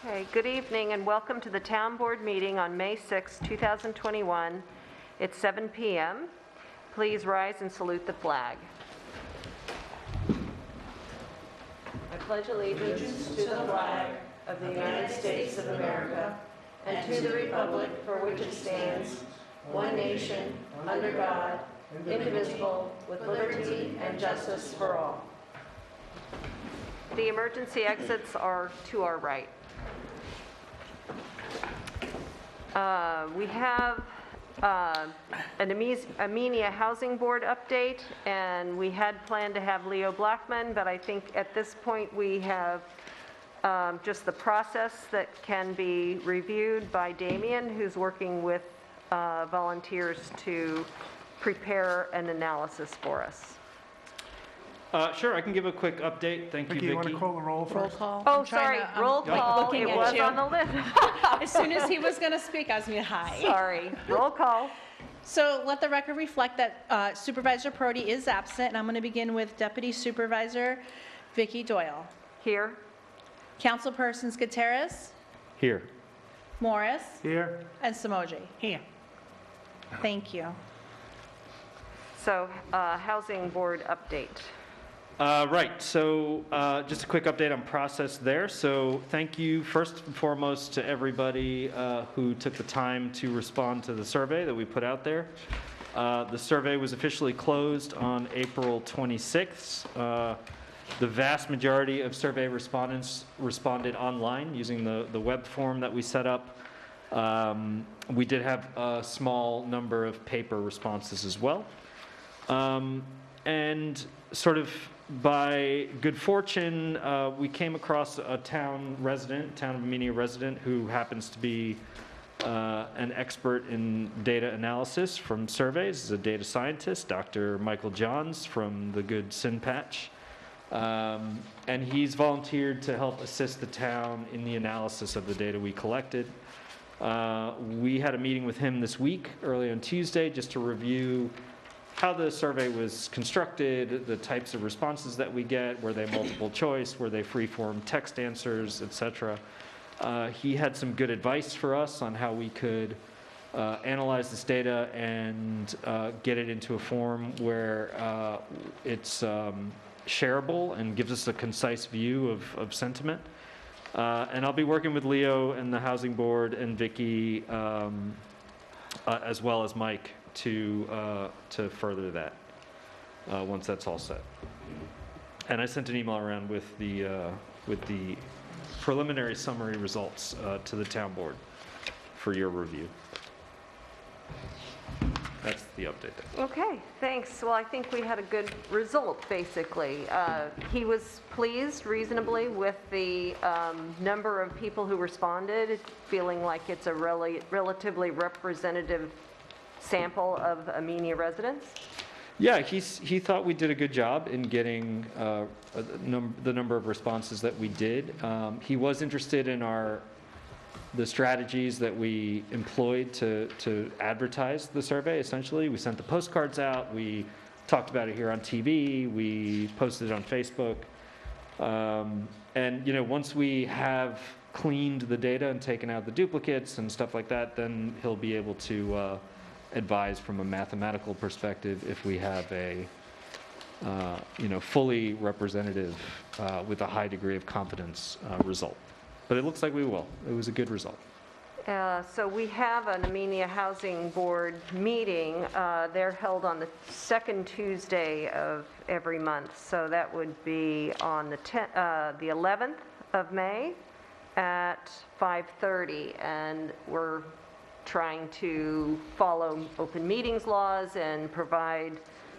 Okay, good evening and welcome to the Town Board meeting on May 6, 2021. It's 7 p.m. Please rise and salute the flag. I pledge allegiance to the flag of the United States of America and to the republic for which it stands, one nation, under God, indivisible, with liberty and justice for all. The emergency exits are to our right. We have an Amenia Housing Board update, and we had planned to have Leo Blackman, but I think at this point we have just the process that can be reviewed by Damien, who's working with volunteers to prepare an analysis for us. Sure, I can give a quick update. Thank you, Vicki. You want to call the roll first? Roll call. Oh, sorry, roll call. It was on the list. As soon as he was going to speak, I was going to hi. Sorry, roll call. So let the record reflect that Supervisor Prodi is absent, and I'm going to begin with Deputy Supervisor Vicki Doyle. Here. Councilpersons Gutierrez, Here. Morris, Here. and Samoji. Here. Thank you. So, Housing Board update. Right, so just a quick update on process there. So thank you first and foremost to everybody who took the time to respond to the survey that we put out there. The survey was officially closed on April 26th. The vast majority of survey respondents responded online using the web form that we set up. We did have a small number of paper responses as well. And sort of by good fortune, we came across a town of Amenia resident who happens to be an expert in data analysis from surveys. He's a data scientist, Dr. Michael Johns from the good SynPatch. And he's volunteered to help assist the town in the analysis of the data we collected. We had a meeting with him this week, early on Tuesday, just to review how the survey was constructed, the types of responses that we get, were they multiple choice, were they free-form text answers, etc. He had some good advice for us on how we could analyze this data and get it into a form where it's shareable and gives us a concise view of sentiment. And I'll be working with Leo and the Housing Board and Vicki, as well as Mike, to further that once that's all set. And I sent an email around with the preliminary summary results to the town board for your review. That's the update there. Okay, thanks. Well, I think we had a good result, basically. He was pleased reasonably with the number of people who responded, feeling like it's a relatively representative sample of Amenia residents. Yeah, he thought we did a good job in getting the number of responses that we did. He was interested in the strategies that we employed to advertise the survey. Essentially, we sent the postcards out. We talked about it here on TV. We posted it on Facebook. And once we have cleaned the data and taken out the duplicates and stuff like that, then he'll be able to advise from a mathematical perspective if we have a fully representative with a high degree of confidence result. But it looks like we will. It was a good result. So we have an Amenia Housing Board meeting. They're held on the second Tuesday of every month. So that would be on the 11th of May at 5:30, and we're trying to follow open meetings laws and provide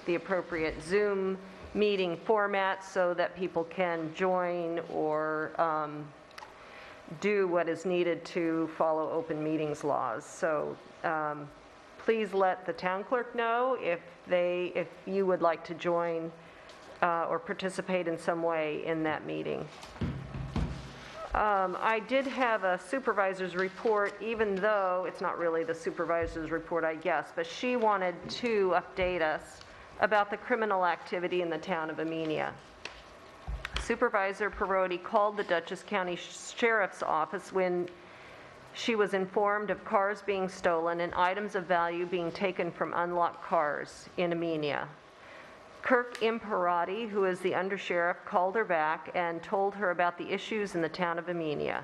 the appropriate Zoom meeting format so that people can join or do what is needed to follow open meetings laws. So please let the town clerk know if you would like to join or participate in some way in that meeting. I did have a supervisor's report, even though it's not really the supervisor's report, I guess, but she wanted to update us about the criminal activity in the town of Amenia. Supervisor Perotti called the Dutchess County Sheriff's Office when she was informed of cars being stolen and items of value being taken from unlocked cars in Amenia. Clerk Perotti, who is the undersheriff, called her back and told her about the issues in the town of Amenia.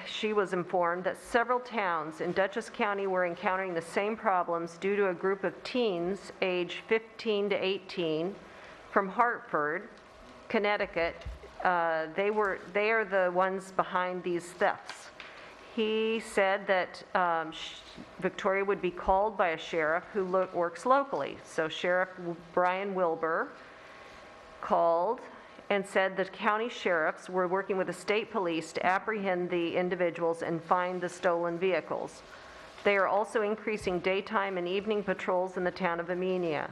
She was informed that several towns in Dutchess County were encountering the same problems due to a group of teens aged 15 to 18 from Hartford, Connecticut. They are the ones behind these thefts. He said that Victoria would be called by a sheriff who works locally. So Sheriff Brian Wilbur called and said the county sheriffs were working with the state police to apprehend the individuals and find the stolen vehicles. They are also increasing daytime and evening patrols in the town of Amenia.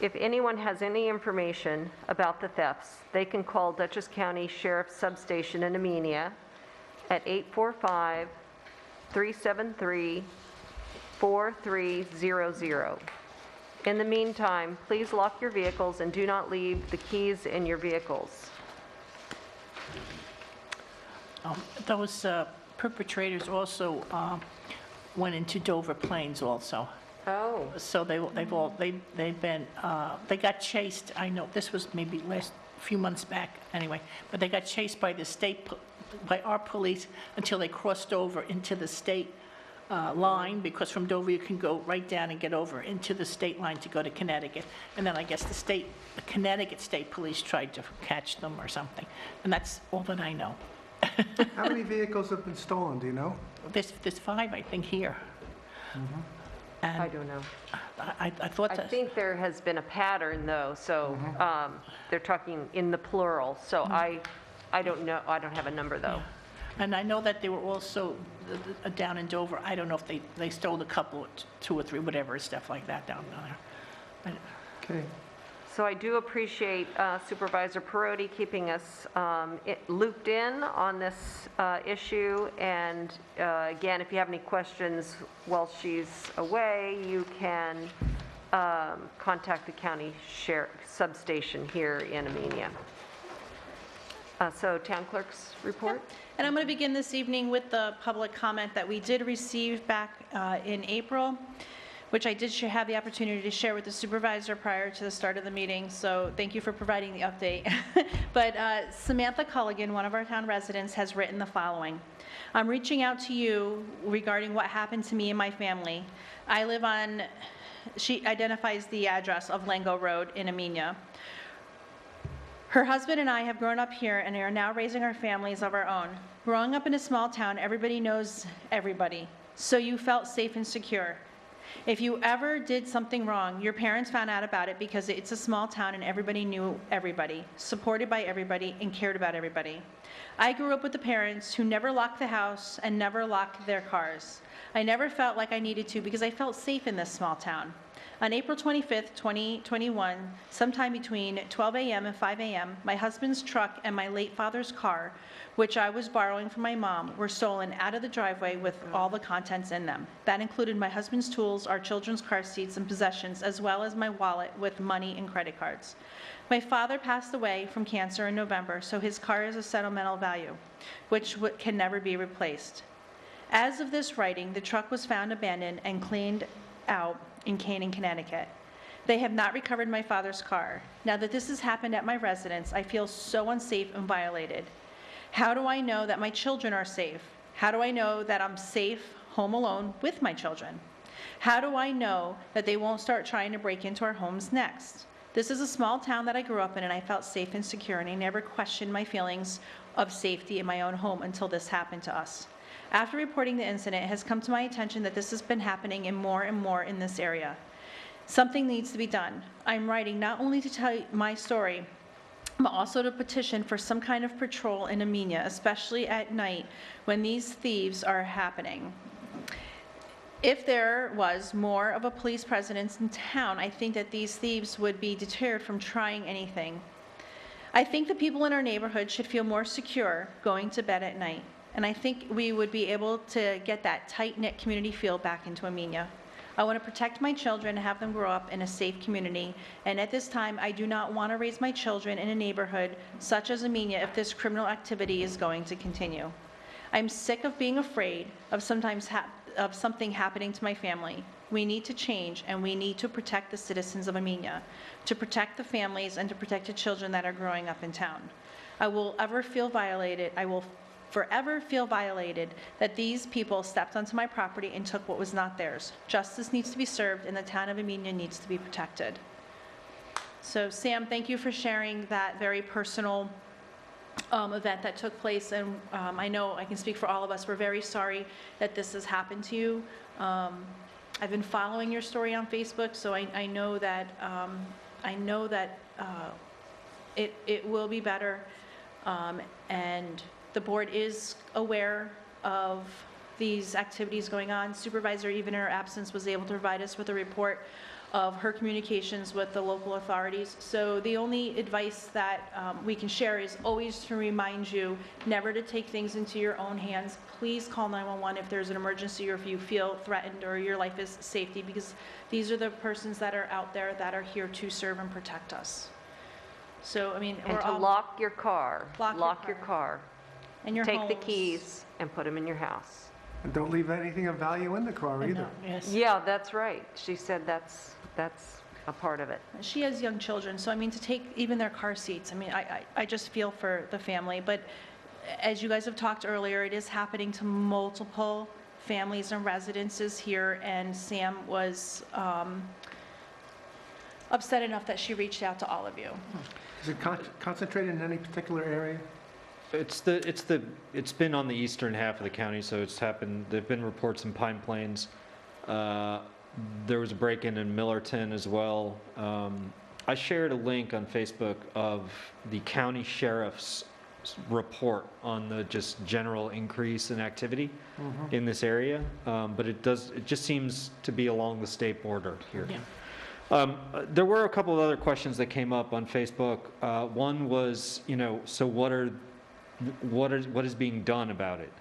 If anyone has any information about the thefts, they can call Dutchess County Sheriff's Substation in Amenia at 845-373-4300. In the meantime, please lock your vehicles and do not leave the keys in your vehicles. Those perpetrators also went into Dover Plains also. Oh, So they got chased. I know this was maybe last few months back anyway, but they got chased by by our police until they crossed over into the state line, because from Dover you can go right down and get over into the state line to go to Connecticut. And then I guess the Connecticut State Police tried to catch them or something. And that's all that I know. How many vehicles have been stolen, do you know? There's 5, I think, here. And I don't know. I thought I that, think there has been a pattern, though, so they're talking in the plural. So I don't know, I don't have a number, though. and I know that they were also down in Dover. I don't know if they stole a couple, 2 or 3, whatever, stuff like that down there. Okay. So I do appreciate Supervisor Perotti keeping us looped in on this issue. And again, if you have any questions while she's away, you can contact the county sheriff substation here in Amenia. So town clerk's report? And I'm going to begin this evening with the public comment that we did receive back in April, which I did have the opportunity to share with the supervisor prior to the start of the meeting, so thank you for providing the update. But Samantha Culligan, one of our town residents, has written the following. I'm reaching out to you regarding what happened to me and my family. I live on, she identifies the address of Lango Road in Amenia. Her husband and I have grown up here and are now raising our families of our own. Growing up in a small town, everybody knows everybody, so you felt safe and secure. If you ever did something wrong, your parents found out about it because it's a small town and everybody knew everybody, supported by everybody, and cared about everybody. I grew up with the parents who never locked the house and never locked their cars. I never felt like I needed to because I felt safe in this small town. On April 25th, 2021, sometime between 12 a.m. and 5 a.m., my husband's truck and my late father's car, which I was borrowing from my mom, were stolen out of the driveway with all the contents in them. That included my husband's tools, our children's car seats and possessions, as well as my wallet with money and credit cards. My father passed away from cancer in November, so his car is a sentimental value, which can never be replaced. As of this writing, the truck was found abandoned and cleaned out in Canaan, Connecticut. They have not recovered my father's car. Now that this has happened at my residence, I feel so unsafe and violated. How do I know that my children are safe? How do I know that I'm safe home alone with my children? How do I know that they won't start trying to break into our homes next? This is a small town that I grew up in, and I felt safe and secure, and I never questioned my feelings of safety in my own home until this happened to us. After reporting the incident, it has come to my attention that this has been happening and more in this area. Something needs to be done. I'm writing not only to tell my story, but also to petition for some kind of patrol in Amenia, especially at night when these thieves are happening. If there was more of a police presence in town, I think that these thieves would be deterred from trying anything. I think the people in our neighborhood should feel more secure going to bed at night. And I think we would be able to get that tight-knit community feel back into Amenia. I want to protect my children and have them grow up in a safe community. And at this time, I do not want to raise my children in a neighborhood such as Amenia if this criminal activity is going to continue. I'm sick of being afraid of of something happening to my family. We need to change, and we need to protect the citizens of Amenia, to protect the families and to protect the children that are growing up in town. I will forever feel violated that these people stepped onto my property and took what was not theirs. Justice needs to be served, and the town of Amenia needs to be protected. So Sam, thank you for sharing that very personal event that took place, and I know I can speak for all of us. We're very sorry that this has happened to you. I've been following your story on Facebook, so I know that it will be better, and the board is aware of these activities going on. Supervisor, even in her absence, was able to provide us with a report of her communications with the local authorities. So the only advice that we can share is always to remind you never to take things into your own hands. Please call 911 if there's an emergency or if you feel threatened or your life is safety, because these are the persons that are out there that are here to serve and protect us. So, I mean, And to lock your car. Lock your your car. and your Take the homes. keys and put them in your house. And don't leave anything of value in the car I either. know, yes. Yeah, that's right. She said that's a part of it. She has young children, so I mean, to take even their car seats, I mean, I just feel for the family. But as you guys have talked earlier, it is happening to multiple families and residences here, and Sam was upset enough that she reached out to all of you. Is it concentrated in any particular area? It's been on the eastern half of the county, so it's happened, there've been reports in Pine Plains. There was a break-in in Millerton as well. I shared a link on Facebook of the county sheriff's report on the just general increase in activity in this area, but it just seems to be along the state border here. Yeah. There were a couple of other questions that came up on Facebook. One was, so what is being done about it?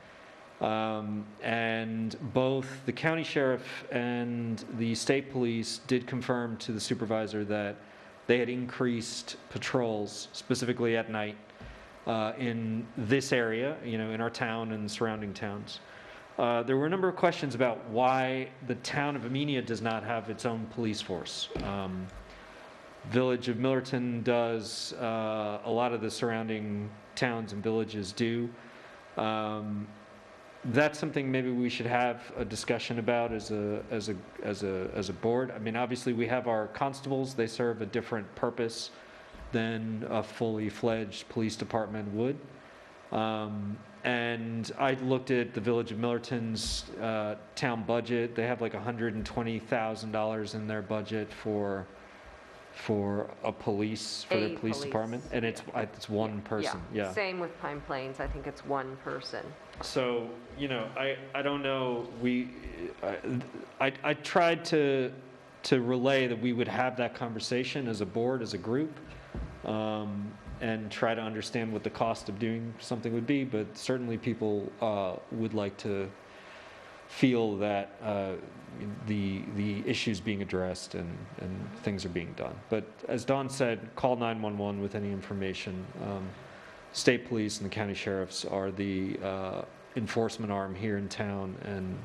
And both the county sheriff and the state police did confirm to the supervisor that they had increased patrols, specifically at night, in this area, in our town and surrounding towns. There were a number of questions about why the town of Amenia does not have its own police force. Village of Millerton does, a lot of the surrounding towns and villages do. That's something maybe we should have a discussion about as a board. I mean, obviously we have our constables; they serve a different purpose than a fully fledged police department would. And I looked at the Village of Millerton's town budget. They have like $120,000 in their budget for their police department, and it's one person. Yeah. Same with Pine Plains. I think it's one person. So I don't know. I tried to relay that we would have that conversation as a board, as a group, and try to understand what the cost of doing something would be. But certainly people would like to feel that the issues being addressed and things are being done. But as Dawn said, call 911 with any information. State police and the county sheriffs are the enforcement arm here in town, and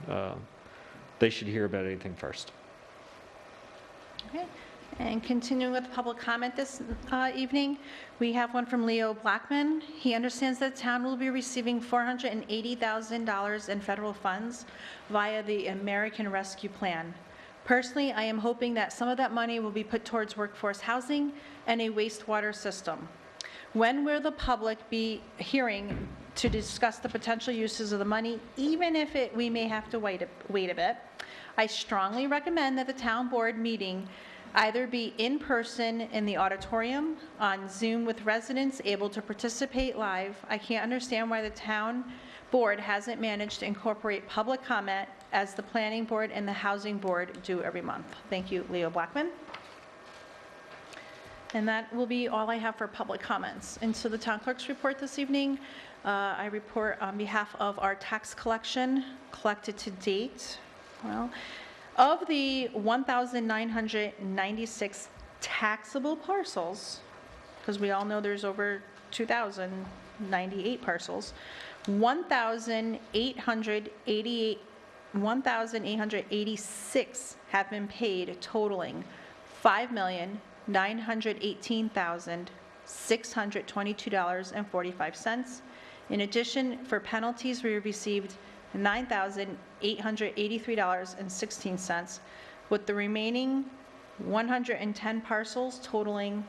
they should hear about anything first. Okay. And continuing with public comment this evening, we have one from Leo Blackman. He understands that town will be receiving $480,000 in federal funds via the American Rescue Plan. Personally, I am hoping that some of that money will be put towards workforce housing and a wastewater system. When will the public be hearing to discuss the potential uses of the money, even if we may have to wait a bit? I strongly recommend that the town board meeting either be in person in the auditorium, on Zoom with residents able to participate live. I can't understand why the town board hasn't managed to incorporate public comment as the planning board and the housing board do every month. Thank you, Leo Blackman. And that will be all I have for public comments. And so the town clerk's report this evening, I report on behalf of our tax collection collected to date. Well, Of the 1,996 taxable parcels, because we all know there's over 2,098 parcels, 1,886 have been paid, totaling $5,918,622.45. In addition, for penalties, we received $9,883.16, with the remaining 110 parcels totaling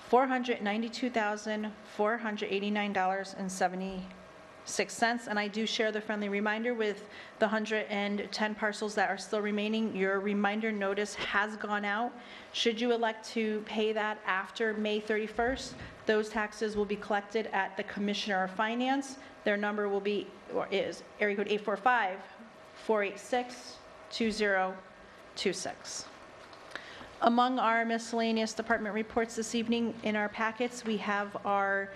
$492,489.76. And I do share the friendly reminder with the 110 parcels that are still remaining. Your reminder notice has gone out. Should you elect to pay that after May 31st, those taxes will be collected at the Commissioner of Finance. Their number will be, or is, area code 845-486-2026. Among our miscellaneous department reports this evening in our packets, we have our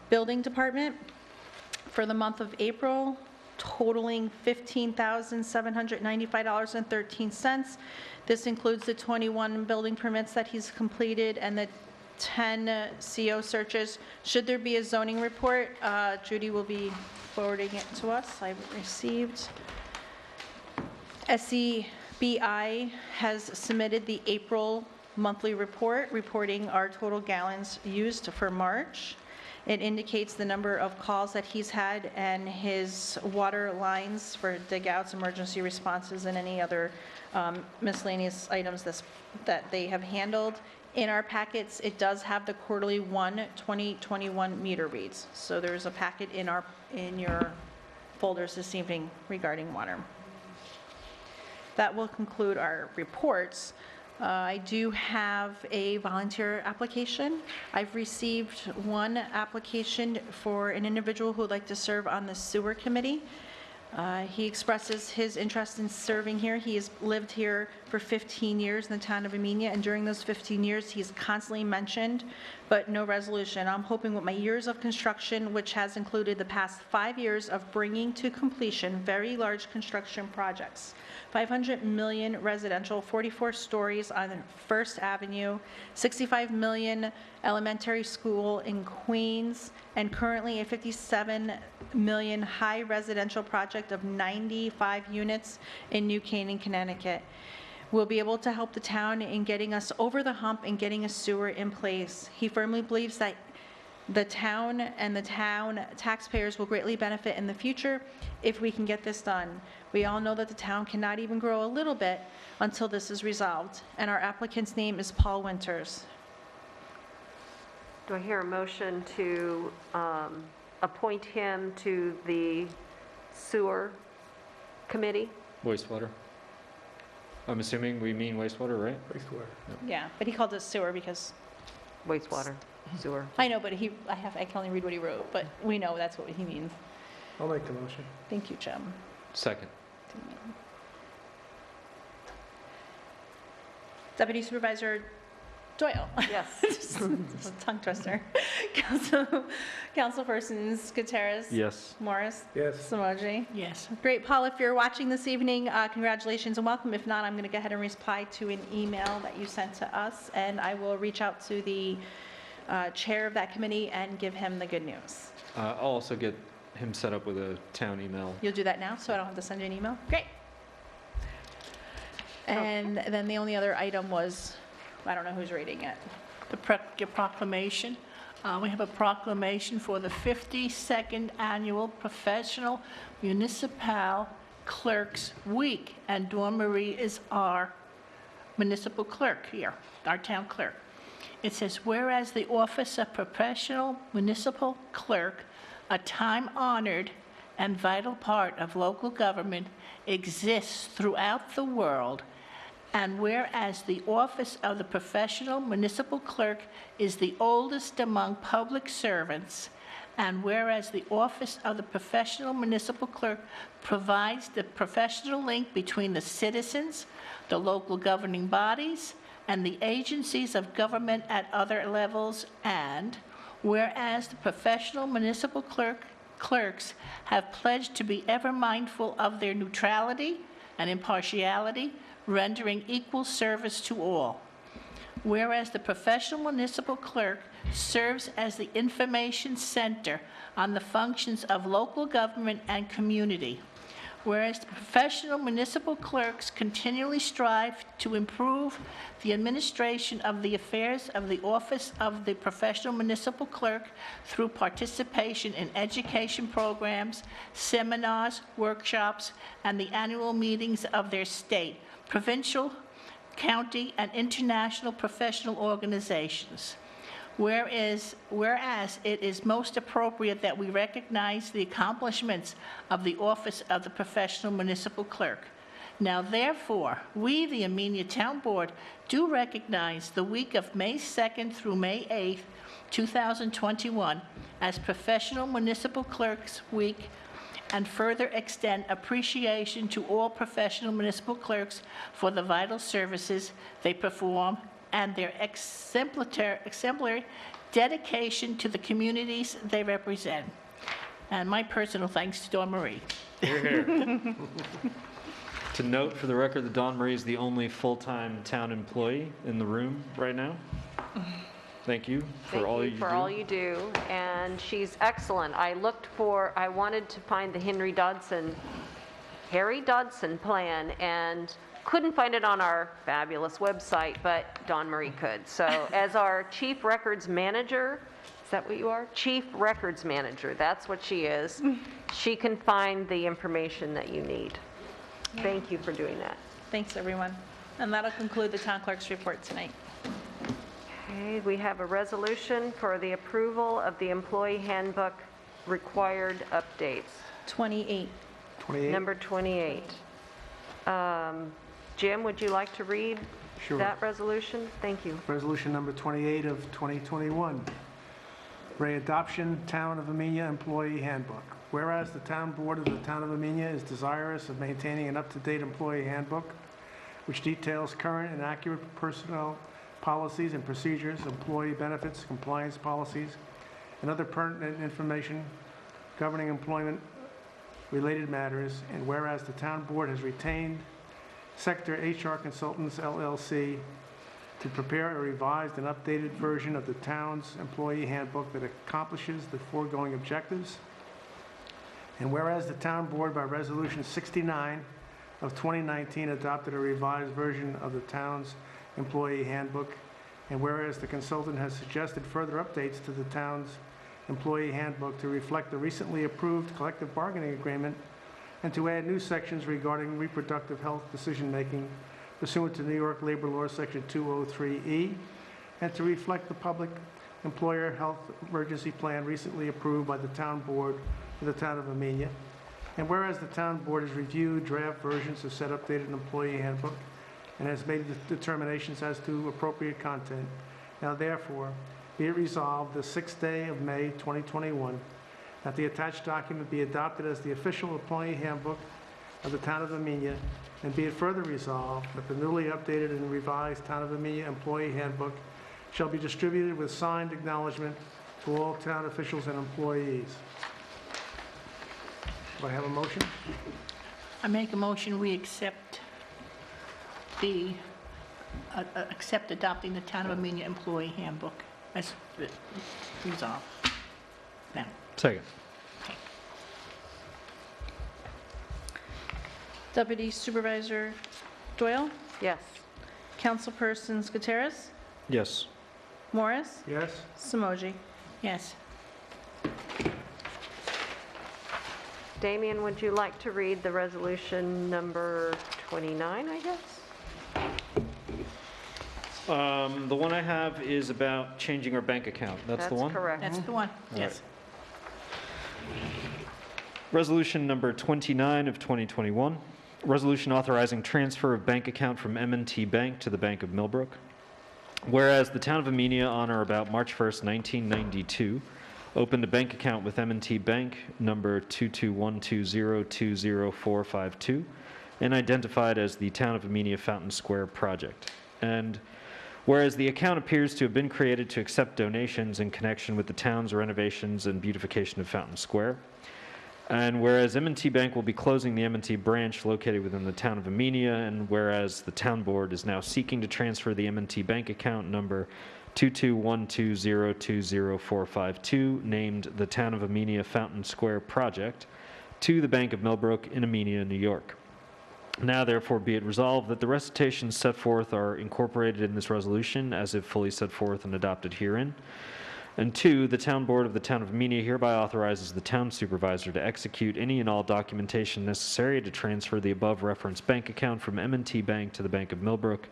building department for the month of April, totaling $15,795.13. This includes the 21 building permits that he's completed and the 10 CO searches. Should there be a zoning report, Judy will be forwarding it to us. I've received. SCBI has submitted the April monthly report, reporting our total gallons used for March. It indicates the number of calls that he's had and his water lines for dig-outs, emergency responses, and any other miscellaneous items that they have handled. In our packets, it does have the quarterly 2021 meter reads. So there's a packet in your folders this evening regarding water. That will conclude our reports. I do have a volunteer application. I've received one application for an individual who would like to serve on the sewer committee. He expresses his interest in serving here. He has lived here for 15 years in the town of Amenia, and during those 15 years, he's constantly mentioned, but no resolution. I'm hoping with my years of construction, which has included the past 5 years of bringing to completion very large construction projects, 500 million residential, 44 stories on First Avenue, 65 million elementary school in Queens, and currently a 57 million high residential project of 95 units in New Canaan, Connecticut. We'll be able to help the town in getting us over the hump and getting a sewer in place. He firmly believes that the town and the town taxpayers will greatly benefit in the future if we can get this done. We all know that the town cannot even grow a little bit until this is resolved, and our applicant's name is Paul Winters. Do I hear a motion to appoint him to the sewer committee? Wastewater. I'm assuming we mean wastewater, right? Wastewater. Yeah, but he called it sewer because, Wastewater, sewer. I know, but I can only read what he wrote, but we know that's what he means. I'll make the motion. Thank you, Jim. Second. Deputy Supervisor Doyle. Yes. Just a tongue twister. Councilpersons Gutierrez. Yes. Morris. Yes. Samoji. Yes. Great, Paul, if you're watching this evening, congratulations and welcome. If not, I'm going to go ahead and reply to an email that you sent to us, and I will reach out to the chair of that committee and give him the good news. I'll also get him set up with a town email. You'll do that now, so I don't have to send you an email? Great. And then the only other item was, I don't know who's reading it. Your proclamation. We have a proclamation for the 52nd Annual Professional Municipal Clerks Week, and Dawn Marie is our municipal clerk here, our town clerk. It says, whereas the office of professional municipal clerk, a time-honored and vital part of local government, exists throughout the world, and whereas the office of the professional municipal clerk is the oldest among public servants, and whereas the office of the professional municipal clerk provides the professional link between the citizens, the local governing bodies, and the agencies of government at other levels, and whereas the professional municipal clerks have pledged to be ever mindful of their neutrality and impartiality, rendering equal service to all. Whereas the professional municipal clerk serves as the information center on the functions of local government and community. Whereas the professional municipal clerks continually strive to improve the administration of the affairs of the office of the professional municipal clerk through participation in education programs, seminars, workshops, and the annual meetings of their state, provincial, county, and international professional organizations. Whereas it is most appropriate that we recognize the accomplishments of the office of the professional municipal clerk. Now therefore, we, the Amenia Town Board, do recognize the week of May 2nd through May 8th, 2021 as Professional Municipal Clerks Week, and further extend appreciation to all professional municipal clerks for the vital services they perform and their exemplary dedication to the communities they represent. And my personal thanks to Dawn Marie. Here, here. To note for the record that Dawn Marie is the only full-time town employee in the room right now. Thank you for all you do. Thank you for all you do, and she's excellent. I wanted to find the Harry Dodson plan, and couldn't find it on our fabulous website, but Dawn Marie could. So as our Chief Records Manager, is that what you are? Chief Records Manager, that's what she is. She can find the information that you need. Thank you for doing that. Thanks, everyone. And that'll conclude the town clerk's report tonight. Okay, we have a resolution for the approval of the employee handbook required updates. 28. 28? Number 28. Jim, would you like to read Sure. that resolution? Thank you. Resolution number 28 of 2021. Readoption Town of Amenia Employee Handbook. Whereas the Town Board of the Town of Amenia is desirous of maintaining an up-to-date employee handbook, which details current and accurate personnel policies and procedures, employee benefits, compliance policies, and other pertinent information governing employment-related matters, and whereas the Town Board has retained Sector HR Consultants LLC to prepare a revised and updated version of the town's employee handbook that accomplishes the foregoing objectives. And whereas the Town Board by Resolution 69 of 2019 adopted a revised version of the town's employee handbook, and whereas the consultant has suggested further updates to the town's employee handbook to reflect the recently approved collective bargaining agreement and to add new sections regarding reproductive health decision-making pursuant to New York Labor Law Section 203E, and to reflect the public employer health emergency plan recently approved by the Town Board for the Town of Amenia. And whereas the Town Board has reviewed draft versions of said updated employee handbook and has made determinations as to appropriate content, now therefore be it resolved the 6th day of May 2021 that the attached document be adopted as the official employee handbook of the Town of Amenia, and be it further resolved that the newly updated and revised Town of Amenia employee handbook shall be distributed with signed acknowledgement to all town officials and employees. Do I have a motion? I make a motion, we accept adopting the Town of Amenia employee handbook as resolved. Now. Second. Deputy Supervisor Doyle? Yes. Councilpersons Gutierrez? Yes. Morris? Yes? Samoji? Yes. Damien, would you like to read the resolution number 29, I guess? The one I have is about changing our bank account. That's the one? That's correct. That's the one, yes. Resolution number 29 of 2021. Resolution authorizing transfer of bank account from M&T Bank to the Bank of Millbrook. Whereas the Town of Amenia on or about March 1st, 1992, opened a bank account with M&T Bank number 22120204552 and identified as the Town of Amenia Fountain Square Project. And whereas the account appears to have been created to accept donations in connection with the town's renovations and beautification of Fountain Square. And whereas M&T Bank will be closing the M&T branch located within the town of Amenia, and whereas the town board is now seeking to transfer the M&T bank account number 22120200452, named the Town of Amenia Fountain Square Project, to the Bank of Millbrook in Amenia, New York. Now therefore be it resolved that the recitations set forth are incorporated in this resolution as if fully set forth and adopted herein. And 2, the town board of the town of Amenia hereby authorizes the town supervisor to execute any and all documentation necessary to transfer the above referenced bank account from M&T Bank to the Bank of Millbrook.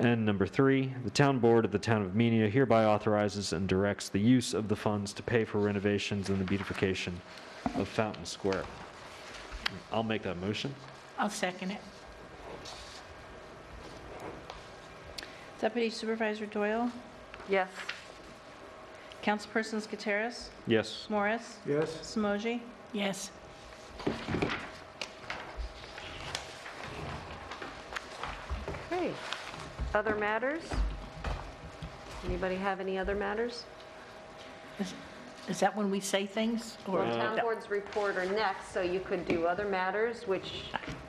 And number 3, the town board of the town of Amenia hereby authorizes and directs the use of the funds to pay for renovations and the beautification of Fountain Square. I'll make that motion. I'll second it. Deputy Supervisor Doyle? Yes. Councilpersons Gutierrez? Yes. Morris? Yes? Somogyi? Yes. Okay. Other matters? Anybody have any other matters? Is that when we say things? Or Well, town board's report are next, so you could do other matters, which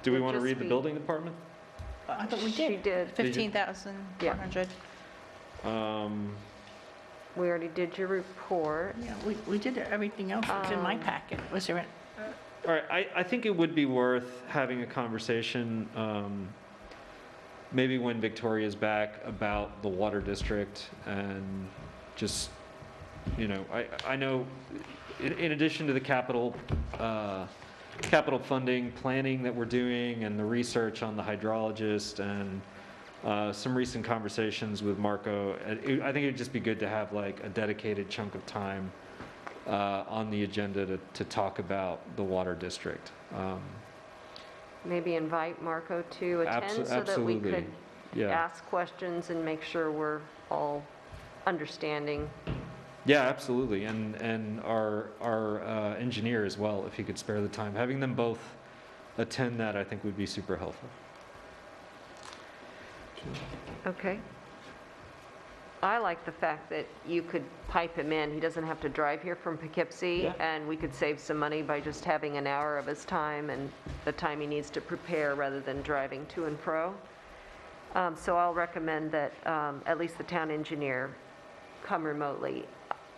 Do we would want to just read the be- building department? I thought we she did. did. 15,400. We already did your report. Yeah, we did everything else that's in my packet. Was there, All right, I think it would be worth having a conversation, maybe when Victoria's back, about the water district and just, you know, I know in addition to the capital funding planning that we're doing and the research on the hydrologist and some recent conversations with Marco, I think it'd just be good to have like a dedicated chunk of time on the agenda to talk about the water district. Maybe invite Marco to attend so that we Absolutely. could Yeah, ask questions and make sure we're all understanding. yeah, absolutely, and our engineer as well, if he could spare the time. Having them both attend that, I think would be super helpful. Okay. I like the fact that you could pipe him in. He doesn't have to drive here from Poughkeepsie, Yeah. and we could save some money by just having an hour of his time and the time he needs to prepare rather than driving to and fro. So I'll recommend that at least the town engineer come remotely.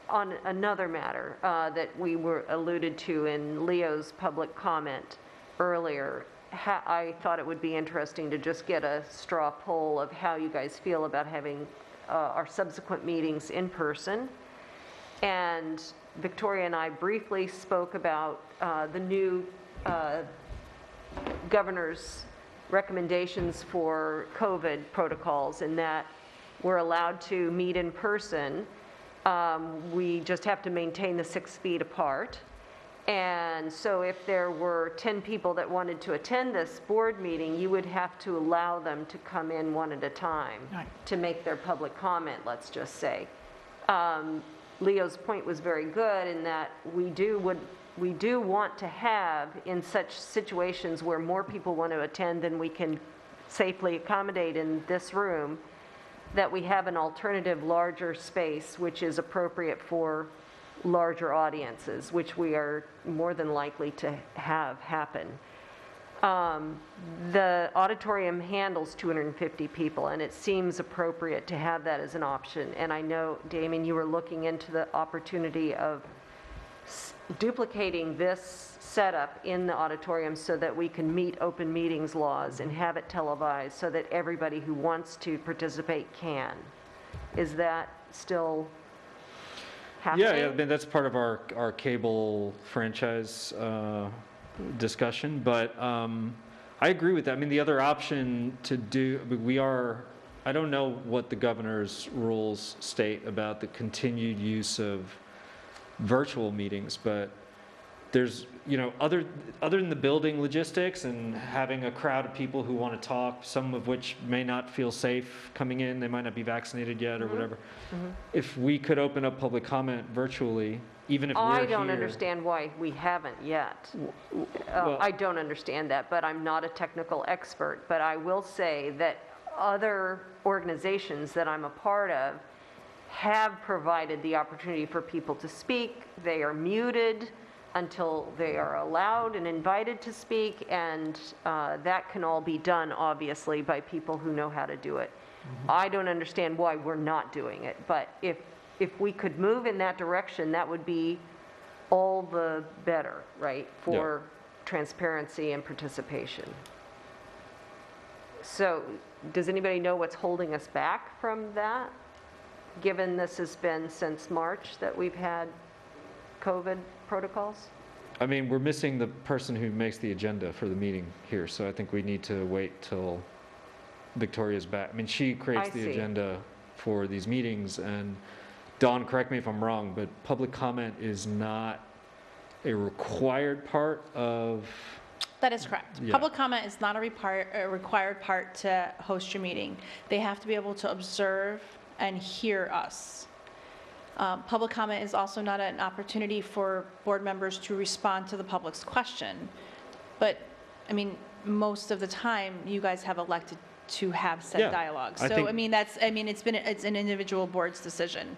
On another matter that we were alluded to in Leo's public comment earlier, I thought it would be interesting to just get a straw poll of how you guys feel about having our subsequent meetings in person. And Victoria and I briefly spoke about the new governor's recommendations for COVID protocols, and that we're allowed to meet in person. We just have to maintain the 6 feet apart. And so if there were 10 people that wanted to attend this board meeting, you would have to allow them to come in one at a time Right. to make their public comment, let's just say. Leo's point was very good in that we do want to have, in such situations where more people want to attend than we can safely accommodate in this room, that we have an alternative larger space which is appropriate for larger audiences, which we are more than likely to have happen. The auditorium handles 250 people, and it seems appropriate to have that as an option. And I know, Damien, you were looking into the opportunity of duplicating this setup in the auditorium so that we can meet open meetings laws and have it televised so that everybody who wants to participate can. Is that still happening? Yeah, I mean, that's part of our cable franchise discussion, but I agree with that. I mean, the other option to do, I don't know what the governor's rules state about the continued use of virtual meetings, but there's, you know, other than the building logistics and having a crowd of people who want to talk, some of which may not feel safe coming in, they might not be vaccinated yet or whatever. If we could open up public comment virtually, even if we're here. I don't understand why we haven't yet. Well- I don't understand that, but I'm not a technical expert. But I will say that other organizations that I'm a part of have provided the opportunity for people to speak. They are muted until they are allowed and invited to speak, and that can all be done, obviously, by people who know how to do it. I don't understand why we're not doing it, but if we could move in that direction, that would be all the better, right, for transparency and participation. So, does anybody know what's holding us back from that, given this has been since March that we've had COVID protocols? I mean, we're missing the person who makes the agenda for the meeting here, so I think we need to wait till Victoria's back. I mean, she creates I the see. agenda for these meetings, and Dawn, correct me if I'm wrong, but public comment is not a required part of, That is correct. Yeah. Public comment is not a required part to host your meeting. They have to be able to observe and hear us. Public comment is also not an opportunity for board members to respond to the public's question. But, I mean, most of the time, you guys have elected to have said Yeah, dialogue. I So, think- I mean, it's an individual board's decision.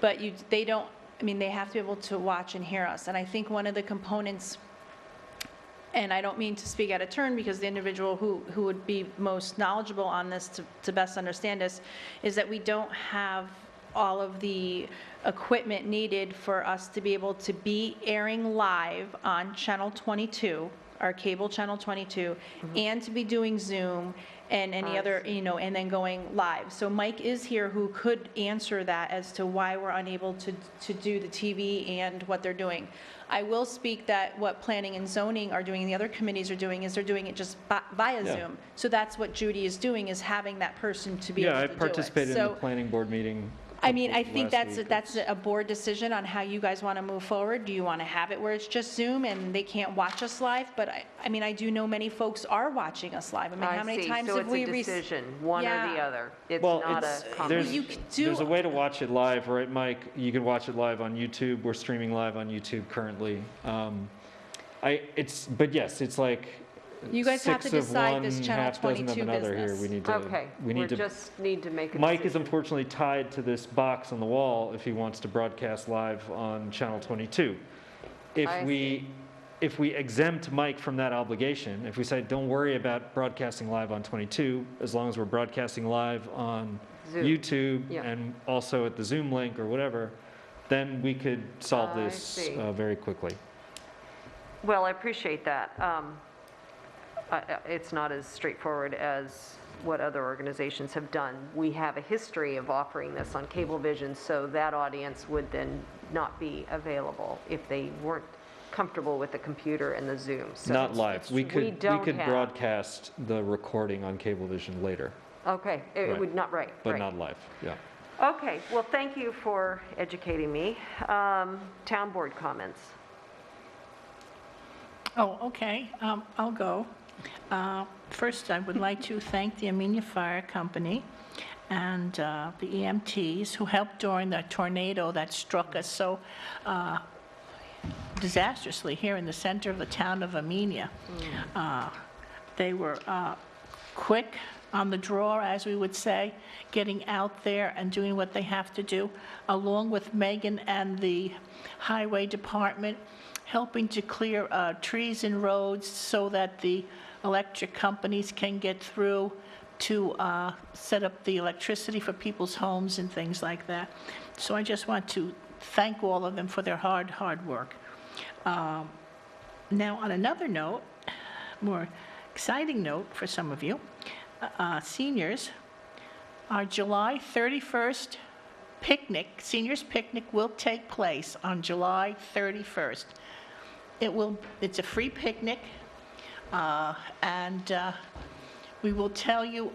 But they don't, I mean, they have to be able to watch and hear us. And I think one of the components, and I don't mean to speak out of turn, because the individual who would be most knowledgeable on this to best understand this, is that we don't have all of the equipment needed for us to be able to be airing live on Channel 22, our cable Channel 22, and to be doing Zoom and any I other, and then going live. So Mike is here who could answer that as to why we're unable to do the TV and what they're doing. I will speak that what planning and zoning are doing and the other committees are doing is they're doing it just via Yeah. Zoom. So that's what Judy is doing, is having that person to be able yeah, to I do it. participated in the So, planning board meeting. I mean, I think last week. that's a board decision on how you guys want to move forward. Do you want to have it where it's just Zoom and they can't watch us live? But I mean, I do know many folks are watching us live. I mean, how many times have we So it's a received? decision, one or the Yeah. other. It's Well, not a there's, combination. You could do- there's a way to watch it live, right, Mike? You can watch it live on YouTube. We're streaming live on YouTube currently. But yes, it's like You guys have to six of decide one, this Channel half dozen of 22 another here. business. We need to. Okay, we we need to. just need to make a decision. Mike is unfortunately tied to this box on the wall if he wants to broadcast live on Channel 22. I If we exempt Mike from that obligation, if we say, don't worry about broadcasting live on 22, as long as we're broadcasting live on Zoom. YouTube Yeah. and also at the Zoom link or whatever, then we could solve I this see. very quickly. Well, I appreciate that. It's not as straightforward as what other organizations have done. We have a history of offering this on Cablevision, so that audience would then not be available if they weren't comfortable with the computer and the Zoom. So Not live. We we could don't have- broadcast the recording on Cablevision later, Okay, it Right. would not, right, but right. not live, yeah. Okay, well, thank you for educating me. Town board comments. Oh, okay, I'll go. First, I would like to thank the Amenia Fire Company and the EMTs who helped during the tornado that struck us so disastrously here in the center of the town of Amenia. They were quick on the draw, as we would say, getting out there and doing what they have to do, along with Megan and the Highway Department, helping to clear trees and roads so that the electric companies can get through to set up the electricity for people's homes and things like that. So I just want to thank all of them for their hard work. Now, on another note, more exciting note for some of you, seniors, our July 31st picnic, seniors picnic, will take place on July 31st. It's a free picnic, and we will tell you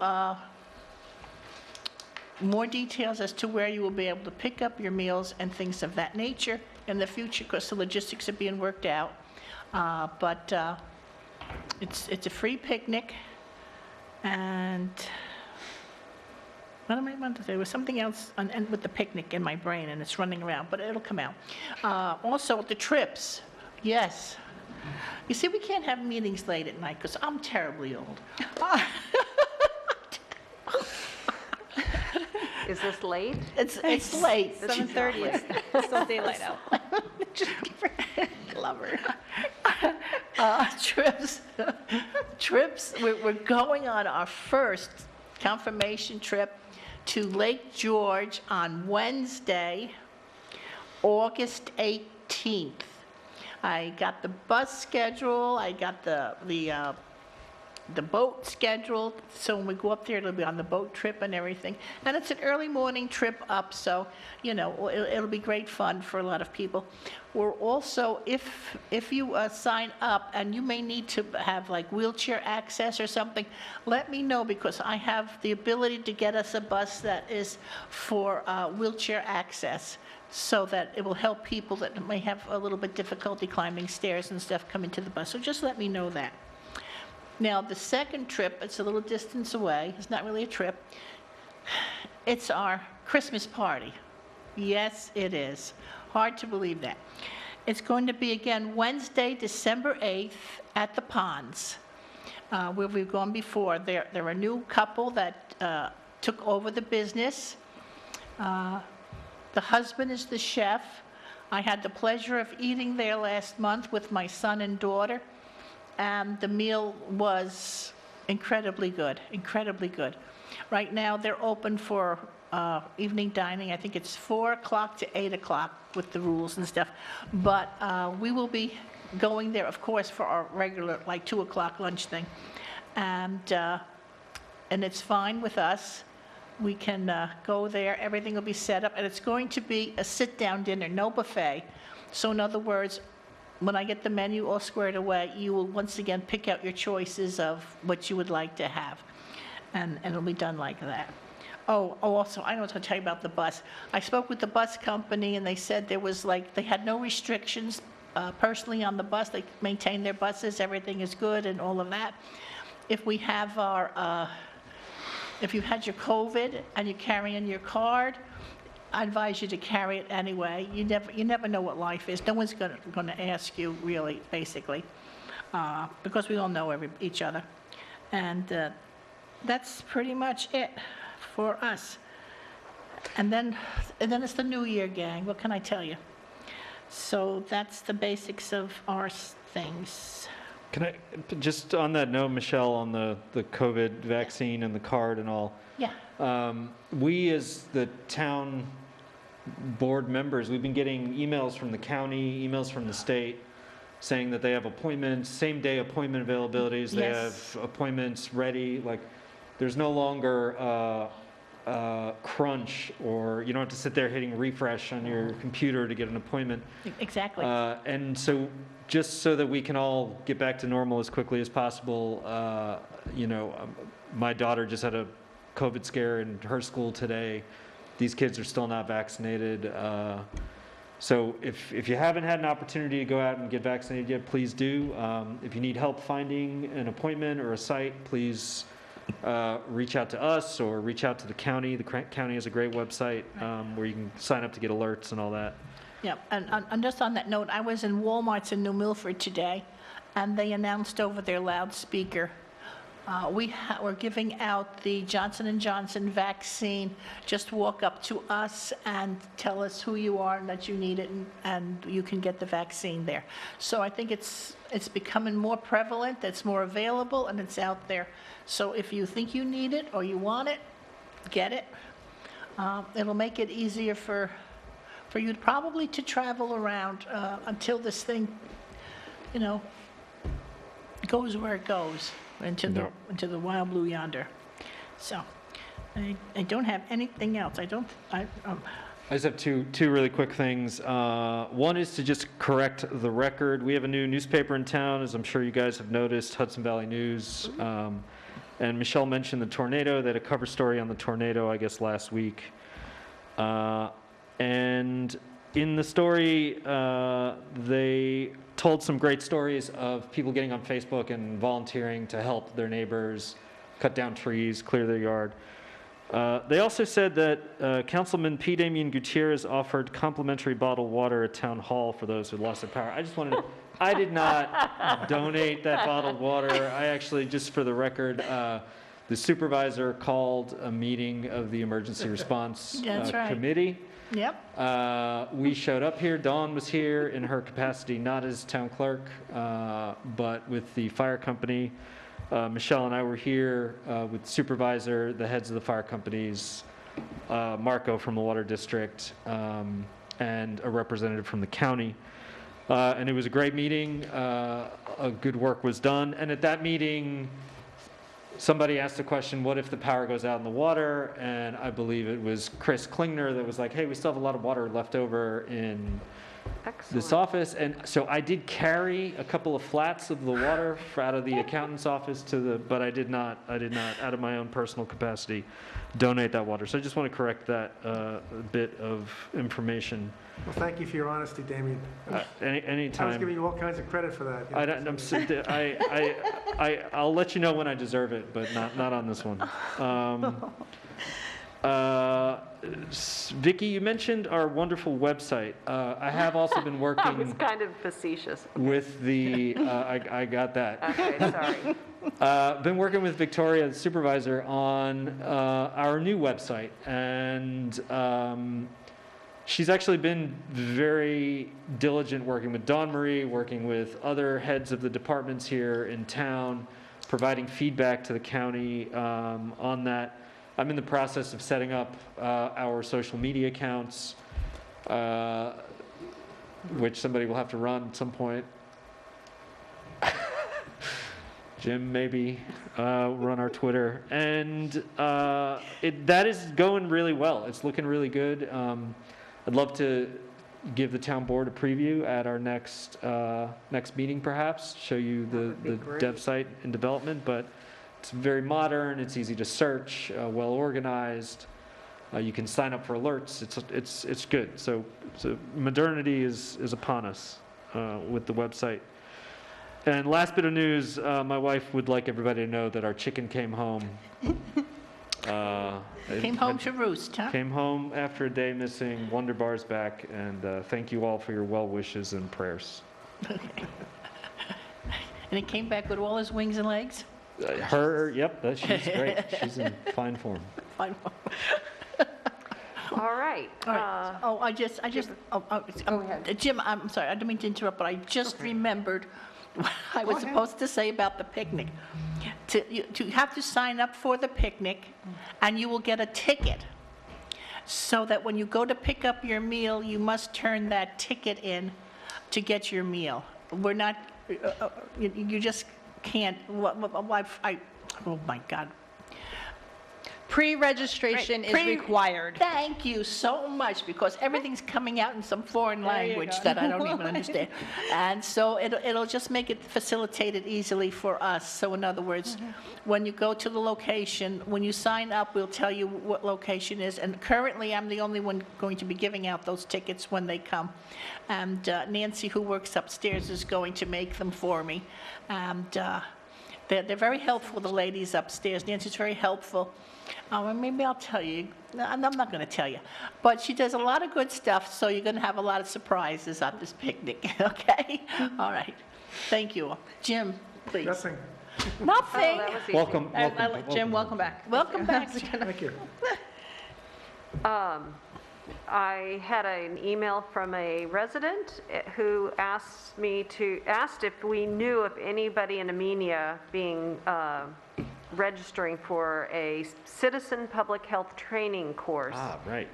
more details as to where you will be able to pick up your meals and things of that nature in the future, because the logistics are being worked out. But it's a free picnic, and what am I about to say? There was something else and with the picnic in my brain, and it's running around, but it'll come out. Also, the trips, yes. You see, we can't have meetings late at night, because I'm terribly old. Is this late? It's late. 7:30, it's still daylight out. Just give her- covered. Trips, we're going on our first confirmation trip to Lake George on Wednesday, August 18th. I got the bus schedule, I got the boat scheduled, so when we go up there, it'll be on the boat trip and everything. And it's an early morning trip up, so, you know, it'll be great fun for a lot of people. We're also, if you sign up, and you may need to have like wheelchair access or something, let me know, because I have the ability to get us a bus that is for wheelchair access, so that it will help people that may have a little bit difficulty climbing stairs and stuff come into the bus. So just let me know that. Now, the second trip, it's a little distance away. It's not really a trip. It's our Christmas party. Yes, it is. Hard to believe that. It's going to be, again, Wednesday, December 8th at the Ponds, where we've gone before. They're a new couple that took over the business. The husband is the chef. I had the pleasure of eating there last month with my son and daughter. And the meal was incredibly good, incredibly good. Right now, they're open for evening dining. I think it's 4 o'clock to 8 o'clock with the rules and stuff. But we will be going there, of course, for our regular, like 2 o'clock lunch thing. And it's fine with us. We can go there. Everything will be set up. And it's going to be a sit-down dinner, no buffet. So in other words, when I get the menu all squared away, you will once again pick out your choices of what you would like to have. And it'll be done like that. Also, I know to tell you about the bus. I spoke with the bus company, and they said there was they had no restrictions personally on the bus. They maintain their buses, everything is good and all of that. If we have if you had your COVID and you're carrying your card, I advise you to carry it anyway. You never know what life is. No one's going to ask you, really, basically, because we all know each other. And that's pretty much it for us. And then it's the New Year, gang. What can I tell you? So that's the basics of our things. Can I, just on that note, Michelle, on the COVID vaccine and the card and all, Yeah. we as the town board members, we've been getting emails from the county, emails from the state, saying that they have appointments, same day appointment availabilities, they Yes. have appointments ready, like, there's no longer crunch, or you don't have to sit there hitting refresh on your computer to get an appointment. Exactly. And so, just so that we can all get back to normal as quickly as possible, my daughter just had a COVID scare in her school today. These kids are still not vaccinated. So if you haven't had an opportunity to go out and get vaccinated yet, please do. If you need help finding an appointment or a site, please reach out to us or reach out to the county. The county has a great website where you can sign up to get alerts and all that. Yeah, and just on that note, I was in Walmart's in New Milford today, and they announced over their loudspeaker, we're giving out the Johnson & Johnson vaccine. Just walk up to us and tell us who you are and that you need it, and you can get the vaccine there. So I think it's becoming more prevalent, it's more available, and it's out there. So if you think you need it or you want it, get it. It'll make it easier for you probably to travel around until this thing, goes where it goes, into the wild blue yonder. So I don't have anything else. I just have two really quick things. One is to just correct the record. We have a new newspaper in town, as I'm sure you guys have noticed, Hudson Valley News. And Michelle mentioned the tornado. They had a cover story on the tornado, I guess, last week. And in the story, they told some great stories of people getting on Facebook and volunteering to help their neighbors cut down trees, clear their yard. They also said that Councilman P. Damian Gutierrez offered complimentary bottled water at Town Hall for those who lost their power. I just wanted to, I did not donate that bottled water. I actually, just for the record, The supervisor called a meeting of the emergency response That's right. committee. Yep. We showed up here, Dawn was here in her capacity, not as town clerk, but with the fire company. Michelle and I were here with supervisor, the heads of the fire companies, Marco from the water district, and a representative from the county. And it was a great meeting. Good work was done. And at that meeting, somebody asked the question, what if the power goes out in the water? And I believe it was Chris Klingner that was like, hey, we still have a lot of water left over in this office. And so I did carry a couple of flats of the water out of the accountant's office to the, but I did not, out of my own personal capacity, donate that water. So I just want to correct that bit of information. Well, thank you for your honesty, Damien. Anytime. I was giving you all kinds of credit for that. I don't, I'll let you know when I deserve it, but not on this one. Vicki, you mentioned our wonderful website. I have also been I was working kind of facetious. with the, I got that. Okay, sorry. Been working with Victoria, the supervisor, on our new website. And she's actually been very diligent working with Dawn Marie, working with other heads of the departments here in town, providing feedback to the county on that. I'm in the process of setting up our social media accounts, which somebody will have to run at some point. Jim maybe run our Twitter. And that is going really well. It's looking really good. I'd love to give the town board a preview at our next meeting, perhaps, show you the dev site in development, but it's very modern, it's easy to search, well organized. You can sign up for alerts. It's good. So modernity is upon us with the website. And last bit of news, my wife would like everybody to know that our chicken came home. Came home to roost, huh? Came home after a day missing. Wonder Bar's back, and thank you all for your well wishes and prayers. Okay. And it came back with all his wings and legs? Yep, she's great. She's in fine form. Fine. All right. All right. Go ahead. Jim, I'm sorry, I didn't mean to interrupt, but I just remembered what I was supposed to say about the picnic. You have to sign up for the picnic, and you will get a ticket, so that when you go to pick up your meal, you must turn that ticket in to get your meal. We're not, you just can't, oh my God. Pre-registration Right. is required. Thank you so much, because everything's coming out in some foreign language that I don't even understand. And so it'll just make it facilitated easily for us. So in other words, when you go to the location, when you sign up, we'll tell you what location is. And currently, I'm the only one going to be giving out those tickets when they come. And Nancy, who works upstairs, is going to make them for me. And they're very helpful, the ladies upstairs. Nancy's very helpful. And maybe I'll tell you. No, I'm not going to tell you. But she does a lot of good stuff, so you're going to have a lot of surprises at this picnic, okay? All right. Thank you all. Jim, please. Nothing. Nothing. That was easy. Welcome. Jim, welcome back. Welcome back. Thank you. I had an email from a resident who asked if we knew of anybody in Amenia registering for a citizen public health training course. Right.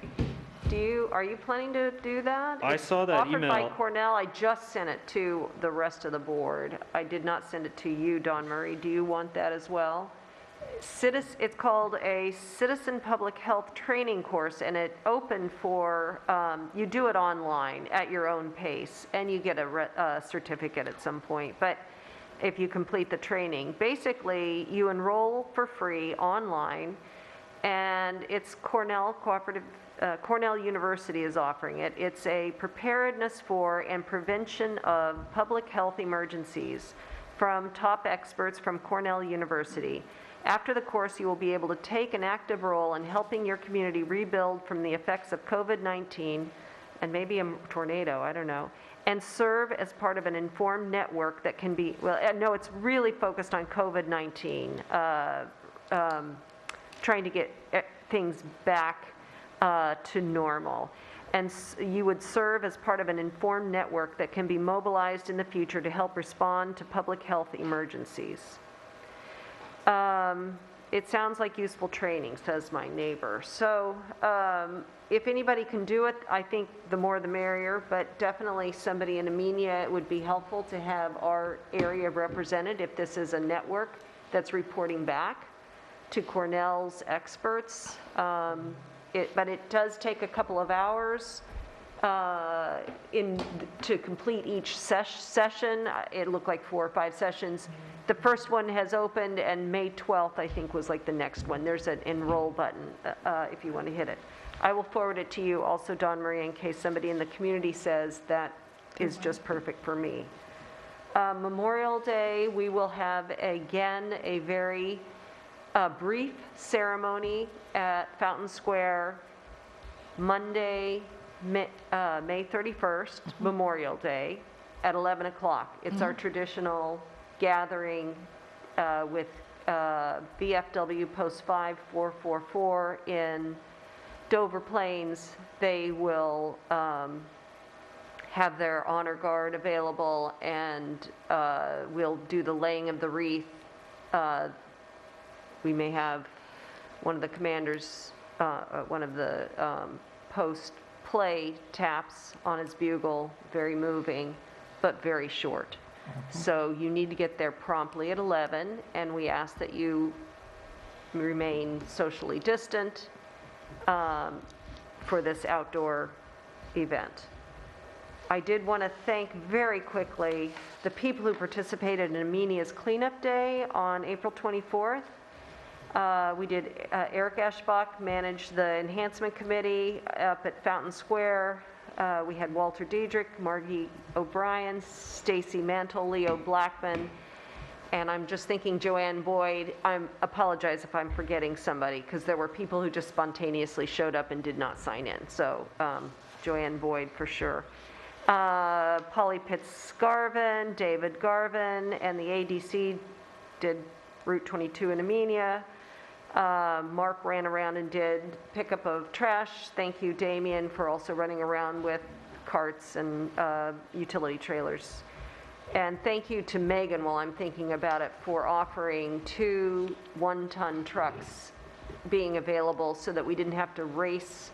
Are you planning to do that? I saw that Offered by email. Cornell. I just sent it to the rest of the board. I did not send it to you, Dawn Marie. Do you want that as well? It's called a Citizen Public Health Training Course, and it opened for, you do it online at your own pace, and you get a certificate at some point. But if you complete the training, basically you enroll for free online, and it's Cornell University is offering it. It's a preparedness for and prevention of public health emergencies from top experts from Cornell University. After the course, you will be able to take an active role in helping your community rebuild from the effects of COVID-19 and maybe a tornado, I don't know, and serve as part of an informed network that can be, well, no, it's really focused on COVID-19 trying to get things back to normal. And you would serve as part of an informed network that can be mobilized in the future to help respond to public health emergencies. It sounds like useful training, says my neighbor. So if anybody can do it, I think the more the merrier, but definitely somebody in Amenia, it would be helpful to have our area represented if this is a network that's reporting back to Cornell's experts. But it does take a couple of hours to complete each session. It looked like 4 or 5 sessions. The first one has opened, and May 12th, I think, was like the next one. There's an enroll button if you want to hit it. I will forward it to you also, Dawn Marie, in case somebody in the community says that is just perfect for me. Memorial Day, we will have, again, a very brief ceremony at Fountain Square, Monday, May 31st, Memorial Day, at 11 o'clock. It's our traditional gathering with VFW Post 5444 in Dover Plains. They will have their honor guard available, and we'll do the laying of the wreath. We may have one of the commanders, one of the post play taps on his bugle, very moving, but very short. So you need to get there promptly at 11, and we ask that you remain socially distant for this outdoor event. I did want to thank very quickly the people who participated in Amenia's Cleanup Day on April 24th. Eric Eschbach managed the enhancement committee up at Fountain Square. We had Walter Diedrich, Margie O'Brien, Stacy Mantle, Leo Blackman, and I'm just thinking Joanne Boyd. I apologize if I'm forgetting somebody, because there were people who just spontaneously showed up and did not sign in. So Joanne Boyd for sure. Polly Pitts-Garvin, David Garvin, and the ADC did Route 22 in Amenia. Mark ran around and did pickup of trash. Thank you, Damien, for also running around with carts and utility trailers. And thank you to Megan, while I'm thinking about it, for offering 2 one-ton trucks being available so that we didn't have to race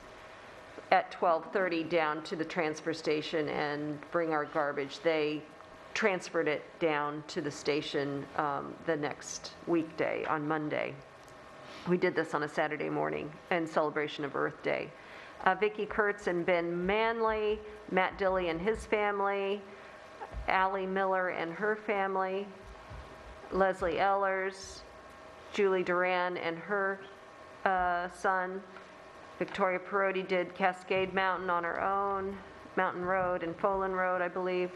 at 12:30 down to the transfer station and bring our garbage. They transferred it down to the station the next weekday on Monday. We did this on a Saturday morning in celebration of Earth Day. Vicki Kurtz and Ben Manley, Matt Dilley and his family, Allie Miller and her family, Leslie Ellers, Julie Duran and her son, Victoria Perotti did Cascade Mountain on her own, Mountain Road and Folan Road, I believe.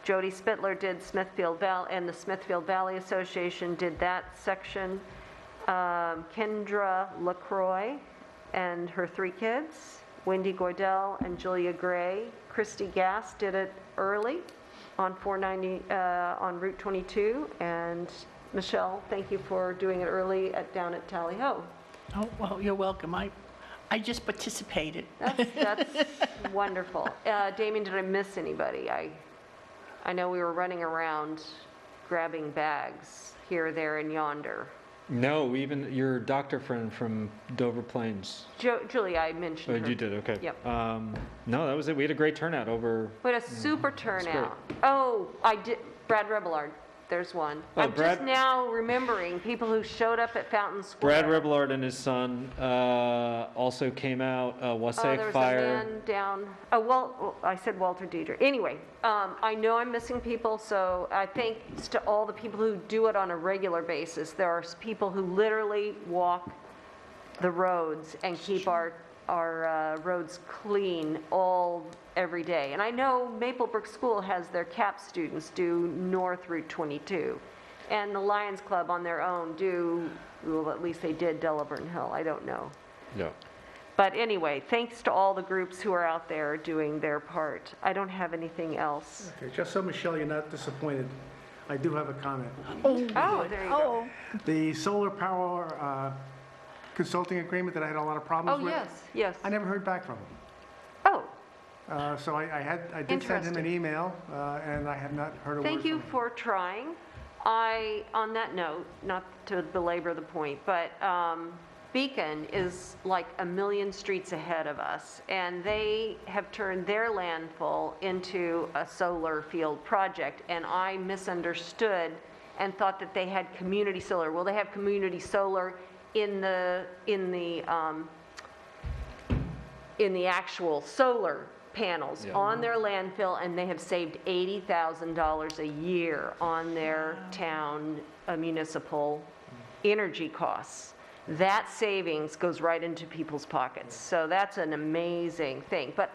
Jody Spittler did Smithfield Valley, and the Smithfield Valley Association did that section. Kendra LaCroix and her 3 kids, Wendy Gordell and Julia Gray. Christy Gass did it early on 490 on Route 22, and Michelle, thank you for doing it early down at Tally Ho. Oh, well, you're welcome. I just participated. That's wonderful. Damien, did I miss anybody? I know we were running around grabbing bags here, there, and yonder. No, even your doctor friend from Dover Plains. Julie, I mentioned her. Oh, you did, okay. Yep. No, that was it. We had a great turnout over. We had a super turnout. Oh, I did. Brad Rebellard, there's one. Oh, I'm just now remembering people who showed up at Fountain Square. Brad Rebellard and his son also came out. Wasaic there was Fire. a man down. Oh, well, I said Walter Diedrich. Anyway, I know I'm missing people, so thanks to all the people who do it on a regular basis. There are people who literally walk the roads and keep our roads clean every day. And I know Maplebrook School has their CAP students do North Route 22. And the Lions Club on their own do, well, at least they did Delaburn Hill. I don't know. Yeah. But anyway, thanks to all the groups who are out there doing their part. I don't have anything else. Okay, just so, Michelle, you're not disappointed. I do have a comment. Oh, there you go. The solar power consulting agreement that I had a lot of Oh, problems with. yes. I never heard back from him. Oh, So I did send him an Interesting. email, and I have not heard a word thank from you him. for trying. On that note, not to belabor the point, but Beacon is like a million streets ahead of us, and they have turned their landfill into a solar field project, and I misunderstood and thought that they had community solar. Well, they have community solar in the actual solar panels Yeah. on their landfill, and they have saved $80,000 a year on their town municipal energy costs. That savings goes right into people's pockets, so that's an amazing thing. But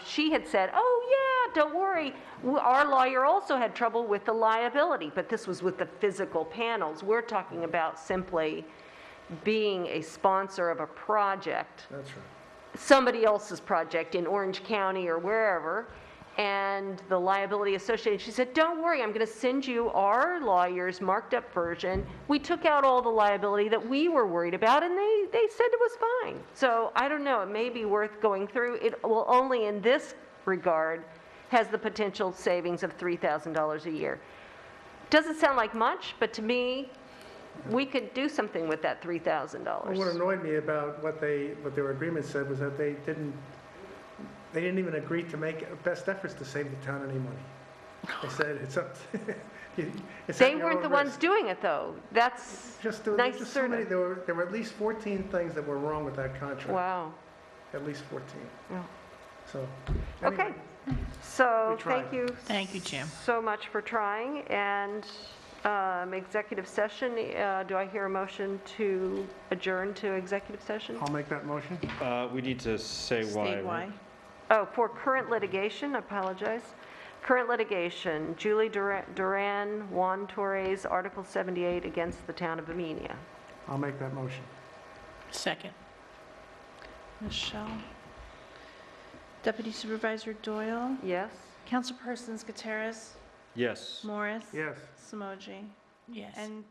she had said, oh yeah, don't worry, our lawyer also had trouble with the liability, but this was with the physical panels. We're talking about simply being a sponsor of a project, That's right. somebody else's project in Orange County or wherever, and the liability associated. She said, don't worry, I'm going to send you our lawyer's marked up version. We took out all the liability that we were worried about, and they said it was fine. So I don't know, it may be worth going through. It will only in this regard has the potential savings of $3,000 a year. Doesn't sound like much, but to me, we could do something with that $3,000. Well, what annoyed me about what their agreement said was that they didn't even agree to make best efforts to save the town any money. They said it's up. It's at They your weren't own the ones risk. doing it, though. That's There were nice just so many. assertive. There were at least 14 things that were wrong with that contract. Wow. At least 14. Yeah. So. Okay. anyway, So, We tried. thank you. Thank you, Jim. So much for trying, and executive session, do I hear a motion to adjourn to executive session? I'll make that motion. We need to say why. State right? why. Oh, for current litigation, I apologize. Current litigation, Julie Duran, Juan Torres, Article 78 against the town of Amenia. I'll make that motion. Second. Michelle. Deputy Supervisor Doyle. Yes? Councilpersons Gutierrez, Yes. Morris. Yes. Samoji. Yes. And